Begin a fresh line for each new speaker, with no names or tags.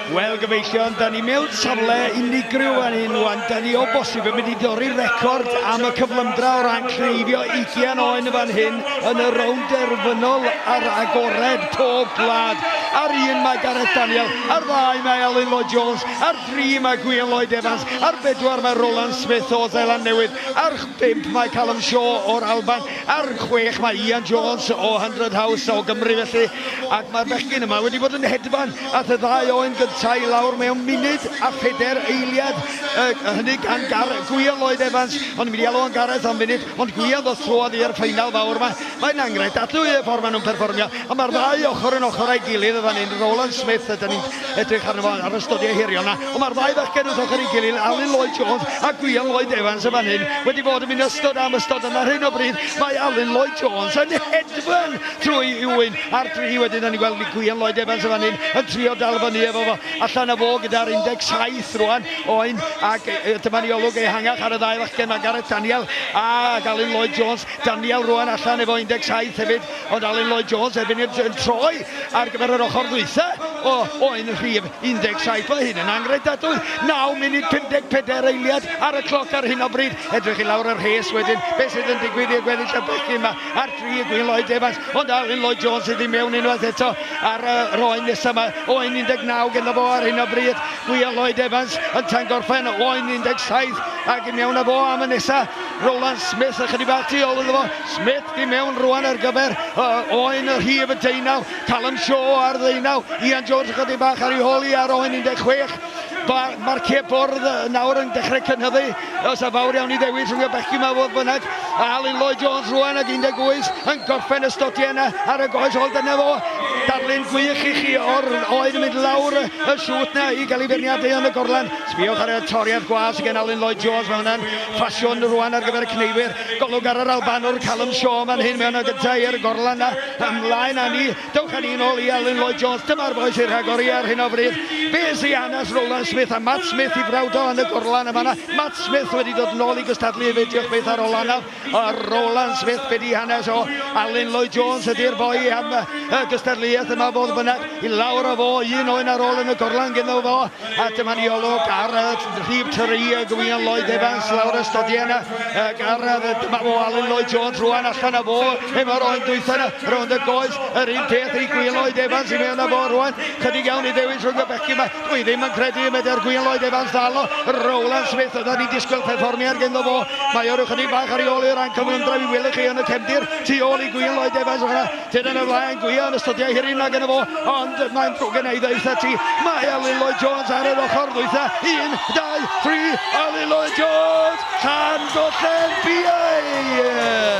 Wel gyfeillion, da ni mewn safle unigryw fan hyn wan. Da ni o bosib yn mynd i dorri record am y cyflymdra o ran creifio 20 oen fan hyn yn y rownd derfynol ar agored pob gwlad. Ar un mae Gareth Daniel, ar ddau mae Alun Lloyd Jones, ar 3 mae Gwion Lloyd Evans, ar 4 mae Roland Smith o Zeeland Newydd, ar 5 mae Callum Shaw o'r Alban, ar 6 mae Ian Jones o 100 House o Gymru felly. Ac mae'r bechgyn yma wedi bod yn hedfan at y 2 oen gyntaf i lawr mewn munud a 4 eiliad. Hynny gan Gwion Lloyd Evans, ond mynd i alw yn Gareth am funud, ond Gwion ddod troad i'r ffeinal fawr yma. Mae'n angred adw i'r ffordd maen nhw'n perfformio, a mae'r 2 ochr yn ochr a'i gilydd fan hyn. Roland Smith, ydyn ni'n edrych arno ar y studiau hirio yna, ond mae'r 2 bechgyn wrth ochr ei gilydd, Alun Lloyd Jones a Gwion Lloyd Evans yn fan hyn, wedi bod yn mynd ystod am ystod yna ar hyn o bryd. Mae Alun Lloyd Jones yn hedfan trwy Ywyn. Ar 3 wedyn yn ei gweld Gwion Lloyd Evans yn fan hyn, yn trio dal fyny efo fo. Allan o fo gyda'r 17 rwan oen, ac dyma ni olwg ei hangach ar y 2 fachgen, mae Gareth Daniel a Alun Lloyd Jones. Daniel rwan allan efo 17 hefyd, ond Alun Lloyd Jones erbyn yn troi ar gyfer yr ochr ddwytha o oen rhif 17. Mae hyn yn angredadwy. 9 munud 54 eiliad ar y cloc ar hyn o bryd. Edrych i lawr yr hes wedyn, beth sydd yn digwydd i'r gweddill y bechgyn yma ar 3 Gwion Lloyd Evans, ond Alun Lloyd Jones sydd i mewn unwaith eto ar yr oen nesaf yma. Oen 19 gyda fo ar hyn o bryd. Gwion Lloyd Evans yn tan gorffen oen 17 ac i mewn â fo am y nesaf. Roland Smith ychydig bach tu ôl iddo fo. Smith i mewn rwan ar gyfer oen y rhif y 19. Callum Shaw ar 19. Ian Jones ychydig bach ar ei holi ar oen 16. Mae'r cebwrdd nawr yn dechrau cynhyddu. Os a fawr iawn i ddewis rhwng y bechgyn yma fodd bynnag. Alun Lloyd Jones rwan ag 18 yn gorffen y stodiau yna ar y goes ôl dyna fo. Darlun gwych i chi o'r oed yn mynd lawr y siwt na i gael ei feirniadau yn y gorlan. Sbiwch ar y toriad gwas gen Alun Lloyd Jones mewn hwnna'n ffasiwn rwan ar gyfer y cneifwyr. Golwg ar yr Albanwr Callum Shaw man hyn mewn o gyntaf i'r gorlan na. Ymlaen â ni, dewch â ni nôl i Alun Lloyd Jones. Dyma'r boes i'r rhagori ar hyn o bryd. Be sy'n hanes Roland Smith a Matt Smith i frawdo yn y gorlan yma. Matt Smith wedi dod nôl i gystadlu i feidiwch beth ar Olanaf. Roland Smith wedi hanes o Alun Lloyd Jones ydy'r boi am gystadleuaeth yma fodd bynnag. I lawr o fo, 1 oen ar ôl yn y gorlan gyda fo. A dyma ni olwg ar y rhif 3 Gwion Lloyd Evans lawr y stodiau yna. Dyma fo Alun Lloyd Jones rwan allan o fo efo'r oen dwytha yna rownd y goes. Yr un peth i Gwion Lloyd Evans i mewn o fo rwan. Chydig iawn i ddewis rhwng y bechgyn yma. Dwi ddim yn credu medde'r Gwion Lloyd Evans dalo. Roland Smith, ydda ni disgwyl perfformiad gyda fo. Mae o'r chydig bach ar ei ôl i'r ancyflymdra i wylech chi yn y cefndir. Tu ôl i Gwion Lloyd Evans o'na. Tyd yn y flaen Gwion y studiau hirin na gyda fo. Ond mae'n drwg yn ei ddeitha ti. Mae Alun Lloyd Jones ar yr ochr ddwytha. 1, 2, 3, Alun Lloyd Jones. Llan gollen BA!